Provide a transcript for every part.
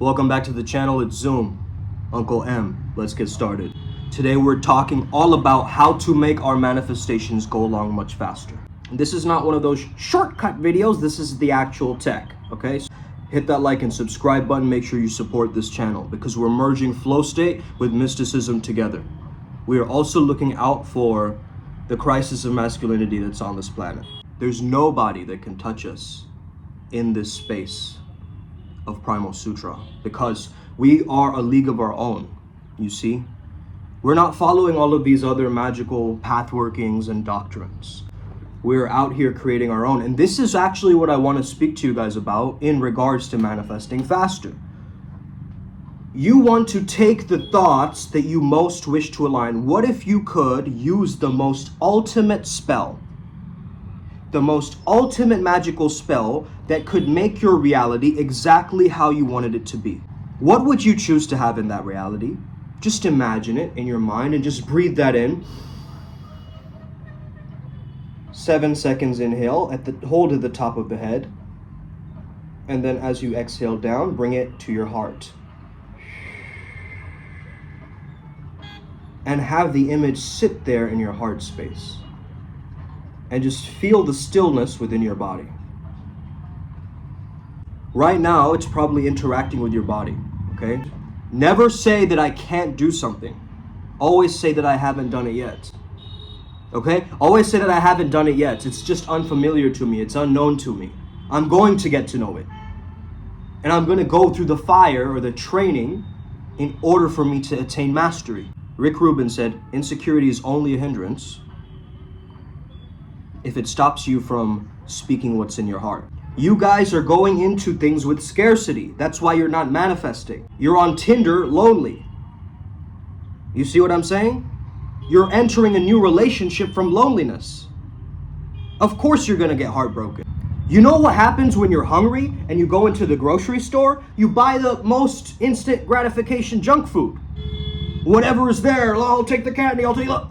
Welcome back to the channel. It's Zoom, Uncle M. Let's get started. Today we're talking all about how to make our manifestations go along much faster. And this is not one of those shortcut videos. This is the actual tech, okay? So hit that like and subscribe button. Make sure you support this channel because we're merging flow state with mysticism together. We are also looking out for the crisis of masculinity that's on this planet. There's nobody that can touch us in this space of Primal Sutra because we are a league of our own, you see? We're not following all of these other magical path workings and doctrines. We're out here creating our own. And this is actually what I want to speak to you guys about in regards to manifesting faster. You want to take the thoughts that you most wish to align. What if you could use the most ultimate spell, the most ultimate magical spell that could make your reality exactly how you wanted it to be? What would you choose to have in that reality? Just imagine it in your mind and just breathe that in. 7 seconds inhale, hold at the top of the head. And then as you exhale down, bring it to your heart. And have the image sit there in your heart space. And just feel the stillness within your body. Right now, it's probably interacting with your body, okay? Never say that I can't do something. Always say that I haven't done it yet, okay? Always say that I haven't done it yet. It's just unfamiliar to me. It's unknown to me. I'm going to get to know it. And I'm going to go through the fire or the training in order for me to attain mastery. Rick Rubin said, insecurity is only a hindrance if it stops you from speaking what's in your heart. You guys are going into things with scarcity. That's why you're not manifesting. You're on Tinder lonely. You see what I'm saying? You're entering a new relationship from loneliness. Of course you're gonna get heartbroken. You know what happens when you're hungry and you go into the grocery store? You buy the most instant gratification junk food. Whatever is there, I'll take the candy, I'll take it.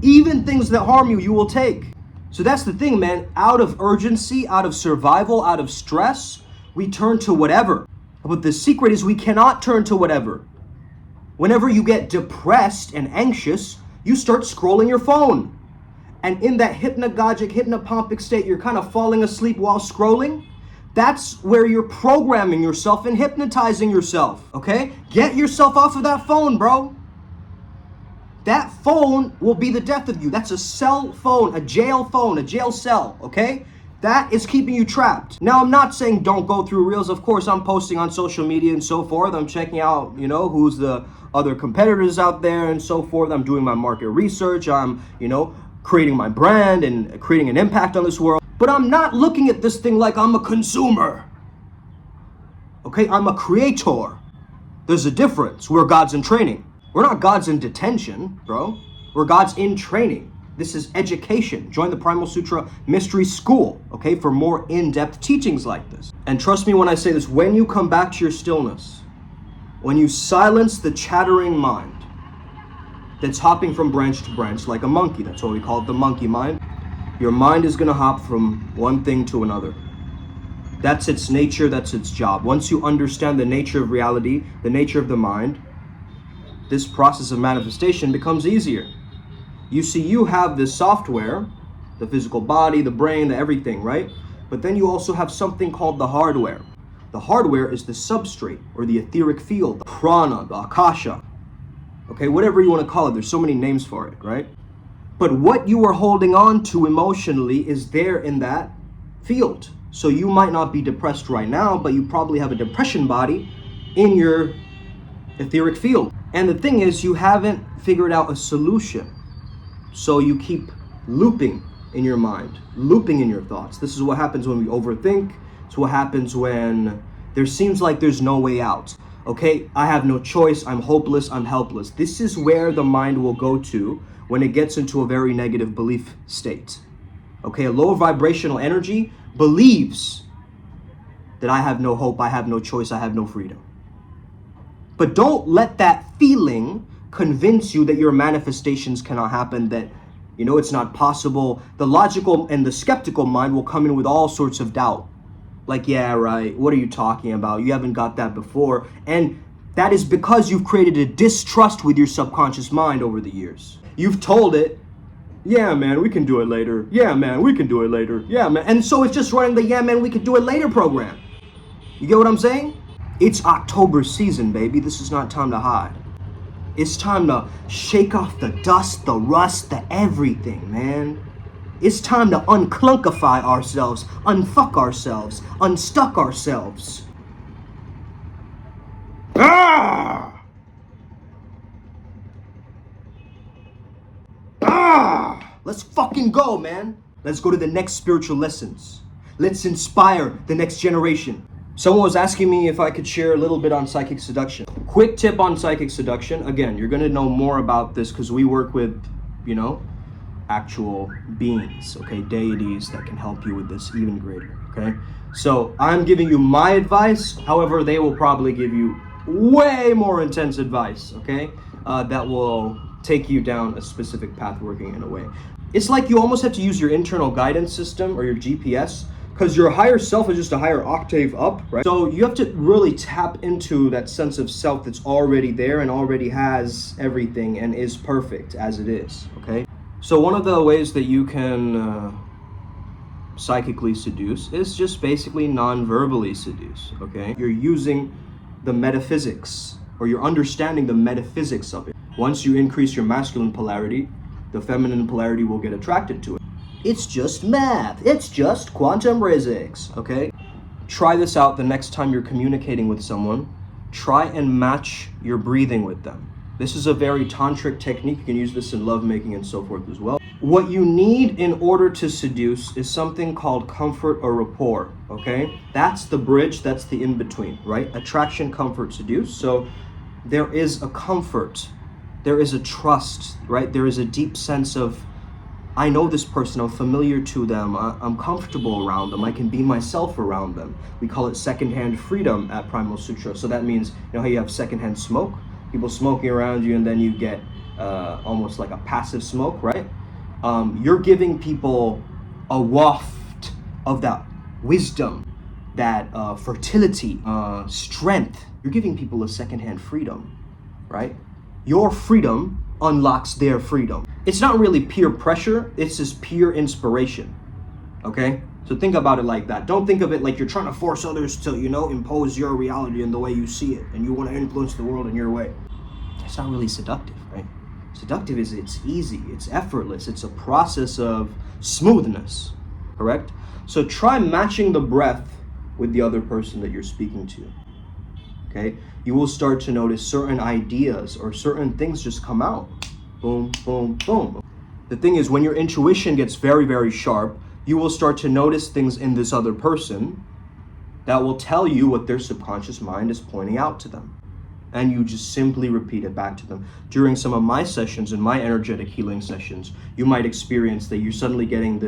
Even things that harm you, you will take. So that's the thing, man. Out of urgency, out of survival, out of stress, we turn to whatever. But the secret is we cannot turn to whatever. Whenever you get depressed and anxious, you start scrolling your phone. And in that hypnagogic, hypnopompic state, you're kind of falling asleep while scrolling. That's where you're programming yourself and hypnotizing yourself, okay? Get yourself off of that phone, bro. That phone will be the death of you. That's a cell phone, a jail cell, okay? That is keeping you trapped. Now, I'm not saying don't go through reels. Of course, I'm posting on social media and so forth. I'm checking out, who's the other competitors out there and so forth. I'm doing my market research. I'm, creating my brand and creating an impact on this world. But I'm not looking at this thing like I'm a consumer. Okay, I'm a creator. There's a difference. We're gods in training. We're not gods in detention, bro. We're gods in training. This is education. Join the Primal Sutra Mystery School, okay, for more in-depth teachings like this. And trust me when I say this, when you come back to your stillness, when you silence the chattering mind that's hopping from branch to branch like a monkey, that's why we call it the monkey mind, your mind is gonna hop from one thing to another. That's its nature, that's its job. Once you understand the nature of reality, the nature of the mind, this process of manifestation becomes easier. You see, you have this software, the physical body, the brain, the everything, right? But then you also have something called the hardware. The hardware is the substrate or the etheric field, the prana, the akasha, okay, whatever you want to call it. There's so many names for it, right? But what you are holding on to emotionally is there in that field. So you might not be depressed right now, but you probably have a depression body in your etheric field. And the thing is, you haven't figured out a solution. So you keep looping in your mind, looping in your thoughts. This is what happens when we overthink. It's what happens when there seems like there's no way out. Okay, I have no choice, I'm hopeless, I'm helpless. This is where the mind will go to when it gets into a very negative belief state. Okay, a low vibrational energy believes that I have no hope, I have no choice, I have no freedom. But don't let that feeling convince you that your manifestations cannot happen, that, it's not possible. The logical and the skeptical mind will come in with all sorts of doubt. Like, yeah, right, what are you talking about? You haven't got that before. And that is because you've created a distrust with your subconscious mind over the years. You've told it, yeah, man, we can do it later. Yeah, man, we can do it later. Yeah, man. And so it's just running the yeah, man, we can do it later program. You get what I'm saying? It's October season, baby. This is not time to hide. It's time to shake off the dust, the rust, the everything, man. It's time to unclunkify ourselves, unfuck ourselves, unstuck ourselves. Ah! Ah! Let's fucking go, man. Let's go to the next spiritual lessons. Let's inspire the next generation. Someone was asking me if I could share a little bit on psychic seduction. Quick tip on psychic seduction. Again, you're going to know more about this because we work with, actual beings, okay, deities that can help you with this even greater, okay? So I'm giving you my advice. However, they will probably give you way more intense advice, okay? That will take you down a specific path working in a way. It's like you almost have to use your internal guidance system or your GPS, because your higher self is just a higher octave up, right? So you have to really tap into that sense of self that's already there and already has everything and is perfect as it is, okay? So one of the ways that you can psychically seduce is just basically non-verbally seduce, okay? You're using the metaphysics, or you're understanding the metaphysics of it. Once you increase your masculine polarity, the feminine polarity will get attracted to it. It's just math. It's just quantum physics, okay? Try this out the next time you're communicating with someone. Try and match your breathing with them. This is a very tantric technique. You can use this in lovemaking and so forth as well. What you need in order to seduce is something called comfort or rapport, okay? That's the bridge, that's the in-between, right? Attraction, comfort, seduce. So there is a comfort, there is a trust, right? There is a deep sense of, I know this person, I'm familiar to them, I'm comfortable around them, I can be myself around them. We call it secondhand freedom at Primal Sutra. So that means, how you have secondhand smoke? People smoking around you, and then you get almost like a passive smoke, right? You're giving people a waft of that wisdom, that fertility, strength. You're giving people a secondhand freedom, right? Your freedom unlocks their freedom. It's not really peer pressure, it's just pure inspiration, okay? So think about it like that. Don't think of it like you're trying to force others to, impose your reality in the way you see it, and you want to influence the world in your way. It's not really seductive, right? Seductive is, it's easy, it's effortless, it's a process of smoothness, correct? So try matching the breath with the other person that you're speaking to, okay? You will start to notice certain ideas or certain things just come out. Boom, boom, boom. The thing is, when your intuition gets very, very sharp, you will start to notice things in this other person that will tell you what their subconscious mind is pointing out to them. And you just simply repeat it back to them. During some of my sessions, in my energetic healing sessions, you might experience that you're suddenly getting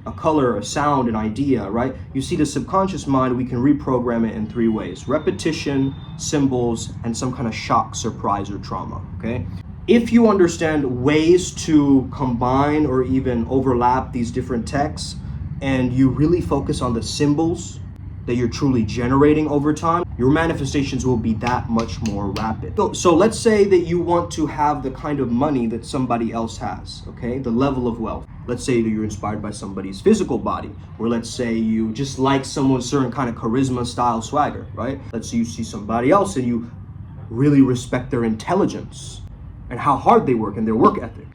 a color, a sound, an idea, right? You see, the subconscious mind, we can reprogram it in 3 ways: repetition, symbols, and some kind of shock, surprise, or trauma, okay? If you understand ways to combine or even overlap these different texts, and you really focus on the symbols that you're truly generating over time, your manifestations will be that much more rapid. So let's say that you want to have the kind of money that somebody else has, okay? The level of wealth. Let's say that you're inspired by somebody's physical body, or let's say you just like someone's certain kind of charisma, style, swagger, right? Let's say you see somebody else and you really respect their intelligence and how hard they work and their work ethic.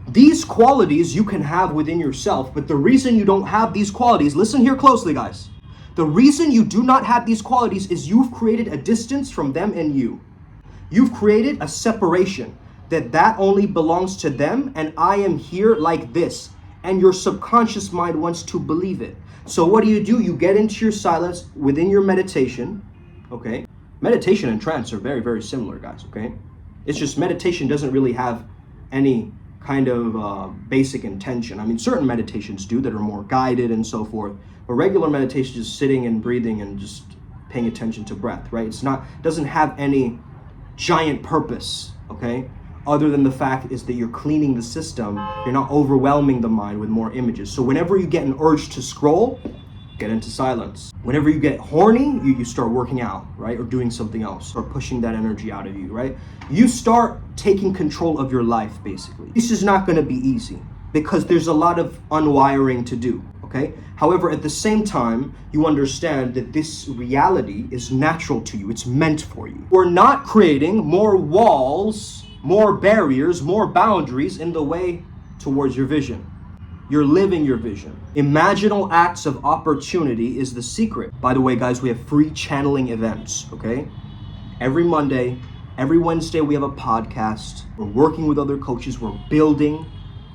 These qualities you can have within yourself, but the reason you don't have these qualities, listen here closely, guys. The reason you do not have these qualities is you've created a distance from them and you. You've created a separation that only belongs to them, and I am here like this. And your subconscious mind wants to believe it. So what do? You get into your silence within your meditation, okay? Meditation and trance are very, very similar, guys, okay? It's just meditation doesn't really have any kind of basic intention. I mean, certain meditations do that are more guided and so forth, but regular meditation is just sitting and breathing and just paying attention to breath, right? Doesn't have any giant purpose, okay? Other than the fact is that you're cleaning the system, you're not overwhelming the mind with more images. So whenever you get an urge to scroll, get into silence. Whenever you get horny, you start working out, right? Or doing something else, or pushing that energy out of you, right? You start taking control of your life, basically. This is not gonna be easy because there's a lot of unwiring to do, okay? However, at the same time, you understand that this reality is natural to you. It's meant for you. We're not creating more walls, more barriers, more boundaries in the way towards your vision. You're living your vision. Imaginal acts of opportunity is the secret. By the way, guys, we have free channeling events, okay? Every Monday, every Wednesday, we have a podcast. We're working with other coaches. We're building,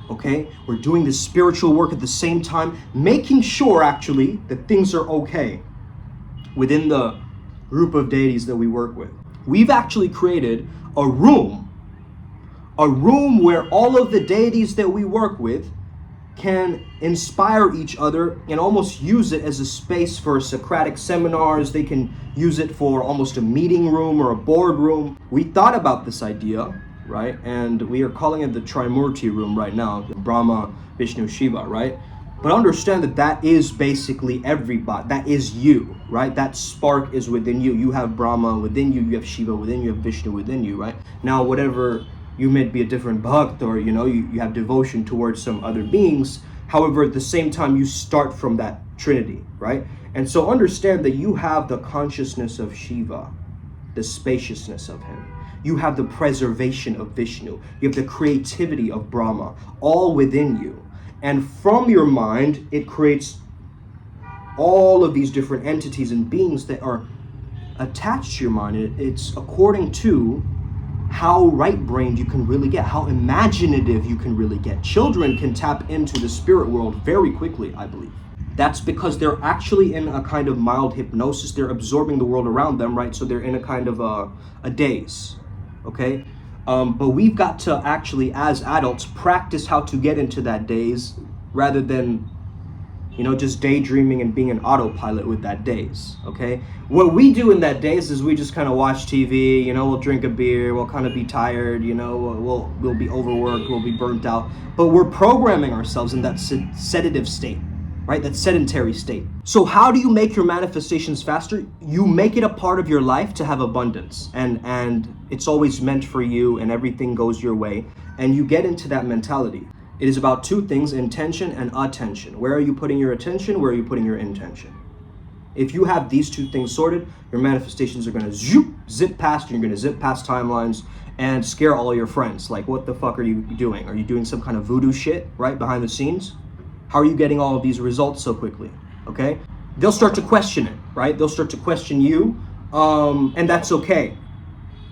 okay? We're doing this spiritual work at the same time, making sure, actually, that things are okay within the group of deities that we work with. We've actually created a room where all of the deities that we work with can inspire each other and almost use it as a space for Socratic seminars. They can use it for almost a meeting room or a boardroom. We thought about this idea, right? And we are calling it the Trimurti room right now, Brahma, Vishnu, Shiva, right? But understand that that is basically everybody. That is you, right? That spark is within you. You have Brahma within you, you have Shiva within you, you have Vishnu within you, right? Now, whatever, you may be a different bhakt, or you have devotion towards some other beings. However, at the same time, you start from that trinity, right? And so understand that you have the consciousness of Shiva, the spaciousness of him. You have the preservation of Vishnu. You have the creativity of Brahma, all within you. And from your mind, it creates all of these different entities and beings that are attached to your mind. It's according to how right-brained you can really get, how imaginative you can really get. Children can tap into the spirit world very quickly, I believe. That's because they're actually in a kind of mild hypnosis. They're absorbing the world around them, right? So they're in a kind of a daze, okay? But we've got to actually, as adults, practice how to get into that daze rather than, just daydreaming and being an autopilot with that daze, okay? What we do in that daze is we just kind of watch TV, we'll drink a beer, we'll kind of be tired, we'll be overworked, we'll be burnt out. But we're programming ourselves in that sedative state, right? That sedentary state. So how do you make your manifestations faster? You make it a part of your life to have abundance, and it's always meant for you, and everything goes your way, and you get into that mentality. It is about two things, intention and attention. Where are you putting your attention? Where are you putting your intention? If you have these two things sorted, your manifestations are going to zip past. You're going to zip past timelines and scare all your friends. Like, what the fuck are you doing? Are you doing some kind of voodoo shit, right, behind the scenes? How are you getting all of these results so quickly, okay? They'll start to question it, right? They'll start to question you, and that's okay,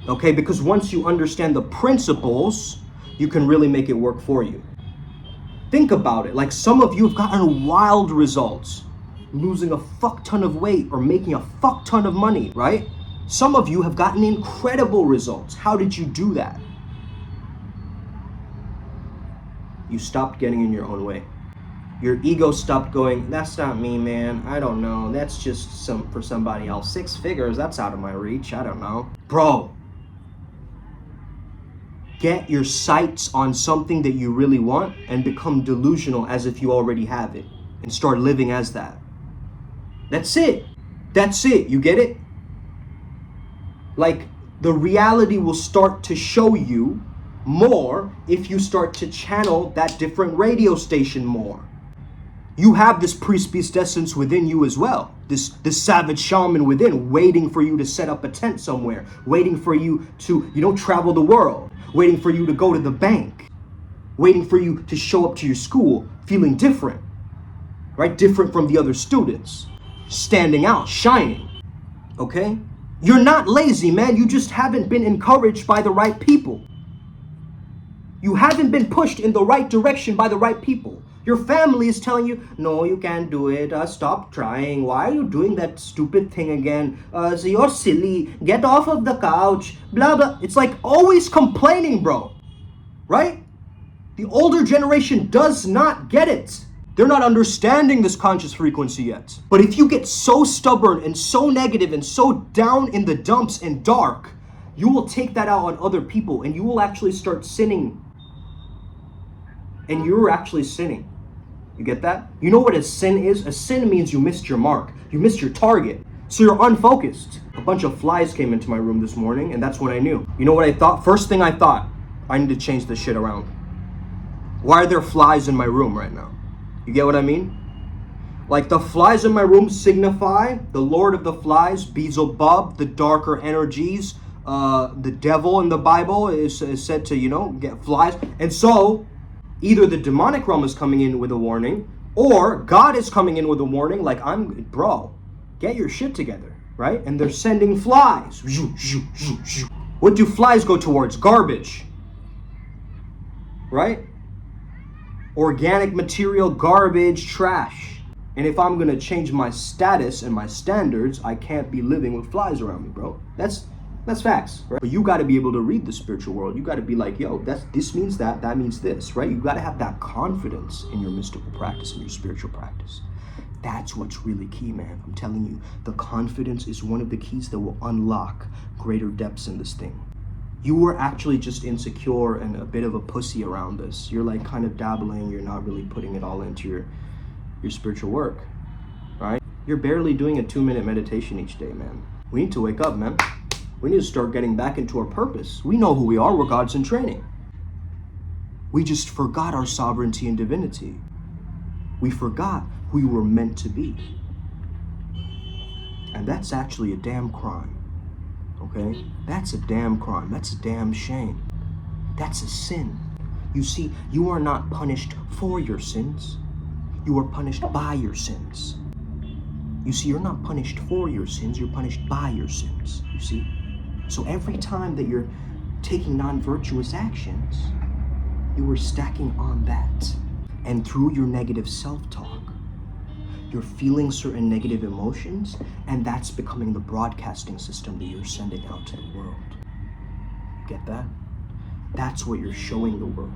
Because once you understand the principles, you can really make it work for you. Think about it. Like, some of you have gotten wild results, losing a fuck ton of weight or making a fuck ton of money, right? Some of you have gotten incredible results. How did you do that? You stopped getting in your own way. Your ego stopped going, that's not me, man. I don't know. That's just for somebody else. 6 figures, that's out of my reach. I don't know. Bro, get your sights on something that you really want and become delusional as if you already have it, and start living as that. That's it. That's it. You get it? Like, the reality will start to show you more if you start to channel that different radio station more. You have this priest-beast essence within you as well. This savage shaman within, waiting for you to set up a tent somewhere, waiting for you to, travel the world, waiting for you to go to the bank, waiting for you to show up to your school feeling different, right? Different from the other students, standing out, shining, okay? You're not lazy, man. You just haven't been encouraged by the right people. You haven't been pushed in the right direction by the right people. Your family is telling you, no, you can't do it. Stop trying. Why are you doing that stupid thing again? So you're silly. Get off of the couch. Blah, blah. It's like always complaining, bro. Right? The older generation does not get it. They're not understanding this conscious frequency yet. But if you get so stubborn and so negative and so down in the dumps and dark, you will take that out on other people, and you will actually start sinning. And you're actually sinning. You get that? You know what a sin is? A sin means you missed your mark. You missed your target. So you're unfocused. A bunch of flies came into my room this morning, and that's when I knew. You know what I thought? First thing I thought, I need to change this shit around. Why are there flies in my room right now? You get what I mean? Like the flies in my room signify the Lord of the Flies, Beelzebub, the darker energies. The devil in the Bible is said to, get flies. And so either the demonic realm is coming in with a warning, or God is coming in with a warning, like, bro, get your shit together, right? And they're sending flies. What do flies go towards? Garbage, right? Organic material, garbage, trash. And if I'm gonna change my status and my standards, I can't be living with flies around me, bro. That's facts, right? But you gotta be able to read the spiritual world. You gotta be like, yo, this means that means this, right? You gotta have that confidence in your mystical practice and your spiritual practice. That's what's really key, man. I'm telling you, the confidence is one of the keys that will unlock greater depths in this thing. You were actually just insecure and a bit of a pussy around this. You're like kind of dabbling, you're not really putting it all into your spiritual work, right? You're barely doing a 2-minute meditation each day, man. We need to wake up, man. We need to start getting back into our purpose. We know who we are, we're gods in training. We just forgot our sovereignty and divinity. We forgot who we were meant to be. And that's actually a damn crime, okay? That's a damn crime, that's a damn shame. That's a sin. You see, you are not punished for your sins. You are punished by your sins. You see, you're not punished for your sins, you're punished by your sins, you see? So every time that you're taking non-virtuous actions, you are stacking on that. And through your negative self-talk, you're feeling certain negative emotions, and that's becoming the broadcasting system that you're sending out to the world. Get that? That's what you're showing the world.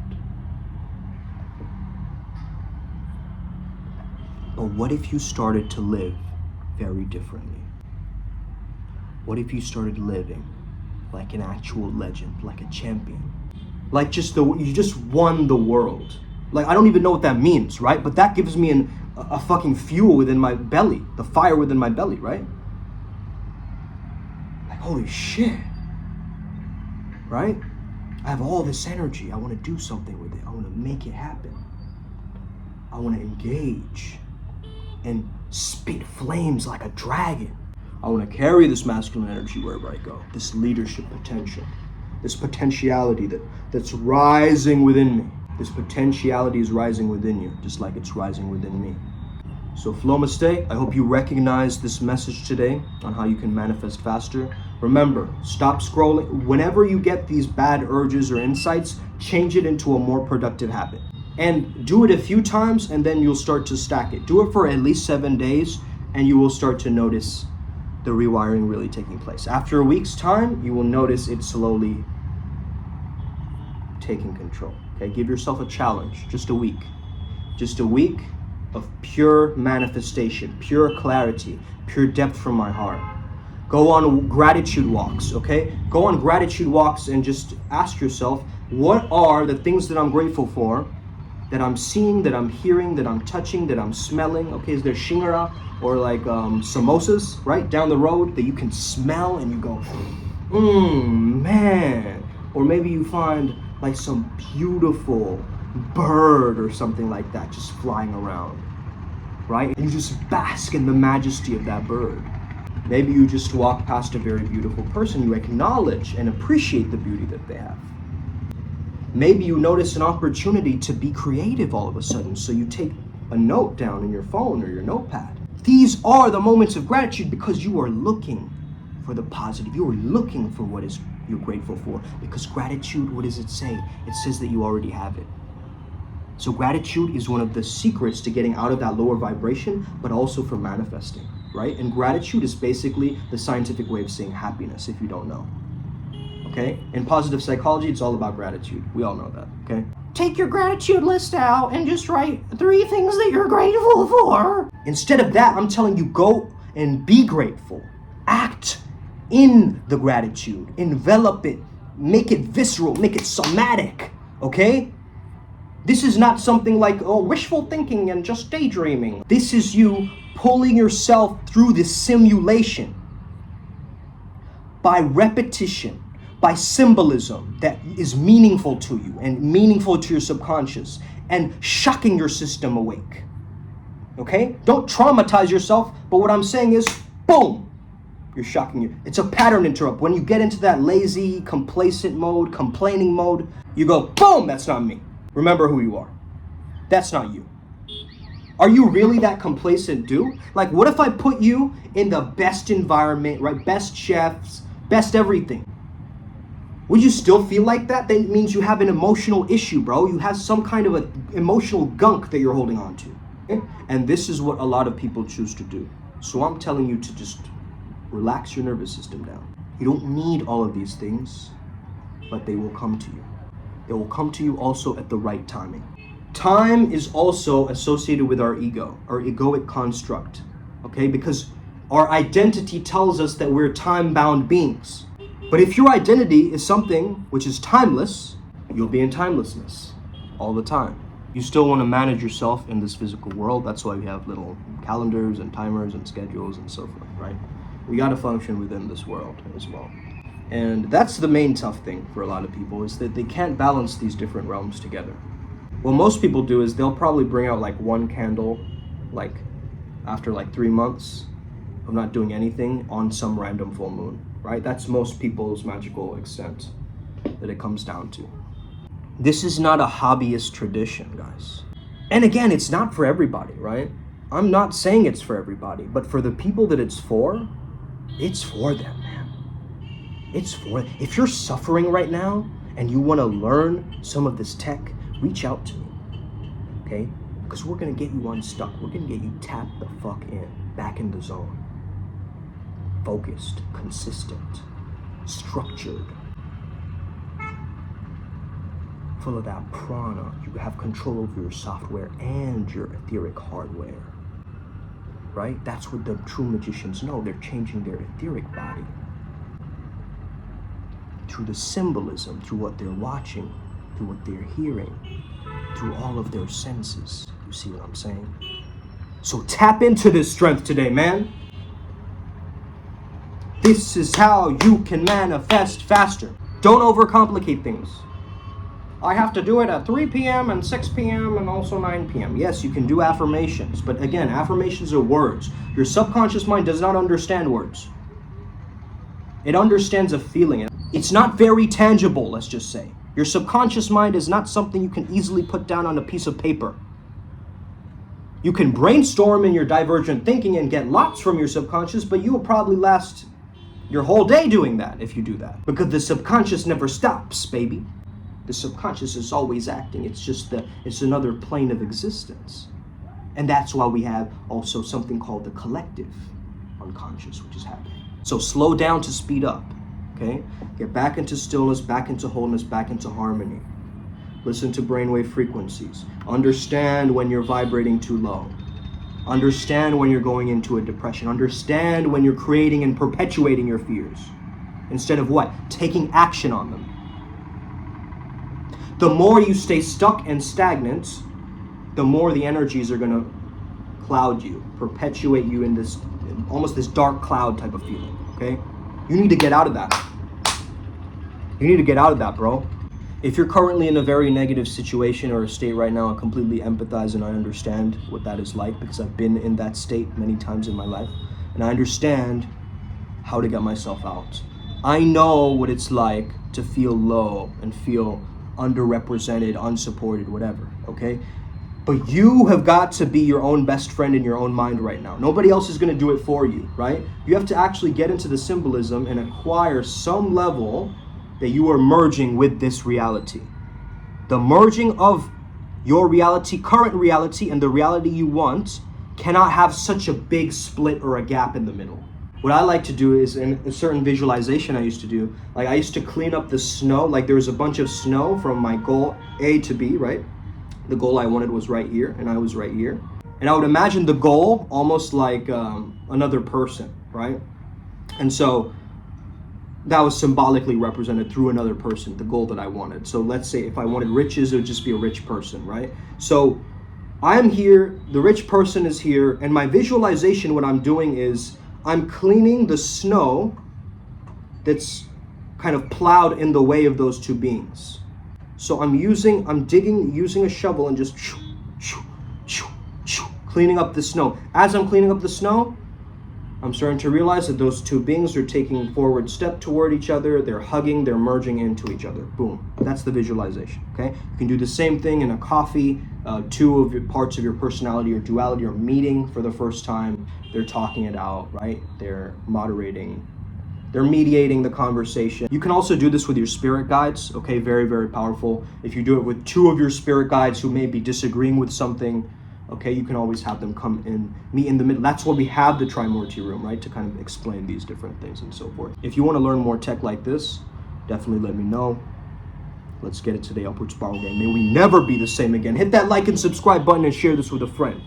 But what if you started to live very differently? What if you started living like an actual legend, like a champion? Like you just won the world. Like, I don't even know what that means, right? But that gives me a fucking fuel within my belly, the fire within my belly, right? Like, holy shit, right? I have all this energy. I want to do something with it. I want to make it happen. I want to engage and spit flames like a dragon. I want to carry this masculine energy wherever I go. This leadership potential. This potentiality that's rising within me. This potentiality is rising within you, just like it's rising within me. So Flomaste, I hope you recognize this message today on how you can manifest faster. Remember, stop scrolling. Whenever you get these bad urges or insights, change it into a more productive habit. And do it a few times, and then you'll start to stack it. Do it for at least 7 days, and you will start to notice the rewiring really taking place. After a week's time, you will notice it slowly taking control. Okay, give yourself a challenge, just a week. Just a week of pure manifestation, pure clarity, pure depth from my heart. Go on gratitude walks, okay? Go on gratitude walks and just ask yourself, what are the things that I'm grateful for, that I'm seeing, that I'm hearing, that I'm touching, that I'm smelling? Okay, is there shingara or like samosas right down the road that you can smell and you go, man. Or maybe you find like some beautiful bird or something like that just flying around, right? And you just bask in the majesty of that bird. Maybe you just walk past a very beautiful person, you acknowledge and appreciate the beauty that they have. Maybe you notice an opportunity to be creative all of a sudden, so you take a note down in your phone or your notepad. These are the moments of gratitude because you are looking for the positive. You are looking for what is you're grateful for, because gratitude, what does it say? It says that you already have it. So gratitude is one of the secrets to getting out of that lower vibration, but also for manifesting, right? And gratitude is basically the scientific way of saying happiness, if you don't know. Okay? In positive psychology, it's all about gratitude. We all know that, okay? Take your gratitude list out and just write 3 things that you're grateful for. Instead of that, I'm telling you, go and be grateful. Act in the gratitude. Envelop it. Make it visceral. Make it somatic, okay? This is not something like, oh, wishful thinking and just daydreaming. This is you pulling yourself through this simulation by repetition, by symbolism that is meaningful to you and meaningful to your subconscious, and shocking your system awake. Okay? Don't traumatize yourself, but what I'm saying is, boom, you're shocking you. It's a pattern interrupt. When you get into that lazy, complacent mode, complaining mode, you go, boom, that's not me. Remember who you are. That's not you. Are you really that complacent dude? Like, what if I put you in the best environment, right? Best chefs, best everything. Would you still feel like that? That means you have an emotional issue, bro. You have some kind of an emotional gunk that you're holding on to. Okay? And this is what a lot of people choose to do. So I'm telling you to just relax your nervous system down. You don't need all of these things, but they will come to you. They will come to you also at the right timing. Time is also associated with our ego, our egoic construct, okay? Because our identity tells us that we're time-bound beings. But if your identity is something which is timeless, you'll be in timelessness all the time. You still want to manage yourself in this physical world. That's why we have little calendars and timers and schedules and so forth, right? We got to function within this world as well. And that's the main tough thing for a lot of people, is that they can't balance these different realms together. What most people do is they'll probably bring out like one candle, like after like 3 months of not doing anything on some random full moon, right? That's most people's magical extent that it comes down to. This is not a hobbyist tradition, guys. And again, it's not for everybody, right? I'm not saying it's for everybody, but for the people that it's for them, man. It's for, if you're suffering right now and you want to learn some of this tech, reach out to me, okay? Because we're going to get you unstuck. We're going to get you tapped the fuck in, back in the zone. Focused, consistent, structured, full of that prana. You have control over your software and your etheric hardware, right? That's what the true magicians know. They're changing their etheric body through the symbolism, through what they're watching, through what they're hearing, through all of their senses. You see what I'm saying? So tap into this strength today, man. This is how you can manifest faster. Don't overcomplicate things. I have to do it at 3 p.m. and 6 p.m. and also 9 p.m. Yes, you can do affirmations, but again, affirmations are words. Your subconscious mind does not understand words. It understands a feeling. It's not very tangible, let's just say. Your subconscious mind is not something you can easily put down on a piece of paper. You can brainstorm in your divergent thinking and get lots from your subconscious, but you will probably last your whole day doing that if you do that. Because the subconscious never stops, baby. The subconscious is always acting. It's another plane of existence. And that's why we have also something called the collective unconscious, which is happening. So slow down to speed up, okay? Get back into stillness, back into wholeness, back into harmony. Listen to brainwave frequencies. Understand when you're vibrating too low. Understand when you're going into a depression. Understand when you're creating and perpetuating your fears. Instead of what? Taking action on them. The more you stay stuck and stagnant, the more the energies are going to cloud you, perpetuate you in this, almost this dark cloud type of feeling, okay? You need to get out of that. You need to get out of that, bro. If you're currently in a very negative situation or a state right now, I completely empathize and I understand what that is like, because I've been in that state many times in my life, and I understand how to get myself out. I know what it's like to feel low and feel underrepresented, unsupported, whatever, okay? But you have got to be your own best friend in your own mind right now. Nobody else is going to do it for you, right? You have to actually get into the symbolism and acquire some level that you are merging with this reality. The merging of your reality, current reality, and the reality you want cannot have such a big split or a gap in the middle. What I like to do is, in a certain visualization I used to do, like I used to clean up the snow, like there was a bunch of snow from my goal A to B, right? The goal I wanted was right here, and I was right here. And I would imagine the goal almost like another person, right? And so that was symbolically represented through another person, the goal that I wanted. So let's say if I wanted riches, it would just be a rich person, right? So I'm here, the rich person is here, and my visualization, what I'm doing is I'm cleaning the snow that's kind of plowed in the way of those two beings. So I'm digging using a shovel and just cleaning up the snow. As I'm cleaning up the snow, I'm starting to realize that those two beings are taking forward step toward each other. They're hugging, they're merging into each other. Boom. That's the visualization, okay? You can do the same thing in a coffee. Two of your parts of your personality or duality are meeting for the first time. They're talking it out, right? They're moderating. They're mediating the conversation. You can also do this with your spirit guides, okay? Very, very powerful. If you do it with two of your spirit guides who may be disagreeing with something, okay, you can always have them come and meet in the middle. That's why we have the Trimurti room, right? To kind of explain these different things and so forth. If you want to learn more tech like this, definitely let me know. Let's get it today. Upward Spiral Gang. May we never be the same again. Hit that like and subscribe button and share this with a friend.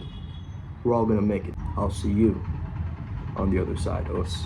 We're all going to make it. I'll see you on the other side. Os.